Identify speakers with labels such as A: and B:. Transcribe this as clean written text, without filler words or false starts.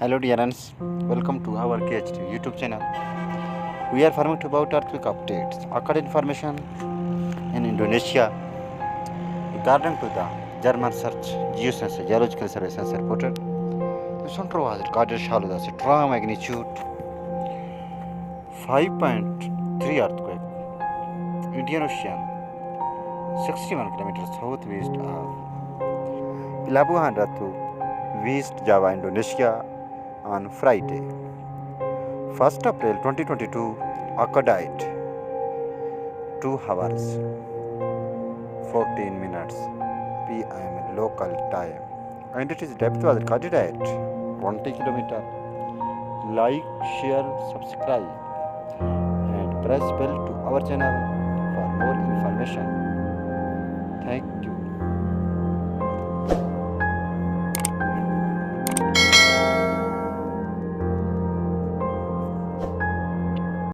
A: Hello dear friends, welcome to our KHT YouTube channel. We are informing about earthquake updates. According information in Indonesia, according to the German search geosensor geological service has reported, the center was recorded shallow as a strong magnitude 5.3 earthquake, Indian Ocean, 61 kilometers southwest of Pelabuhanratu, West Java, Indonesia, on Friday, 1st April 2022, occurred at 2 hours 14 minutes p.m. local time, and its depth was recorded at 20 km. Like, share, subscribe, and press bell to our channel for more information. Thank you.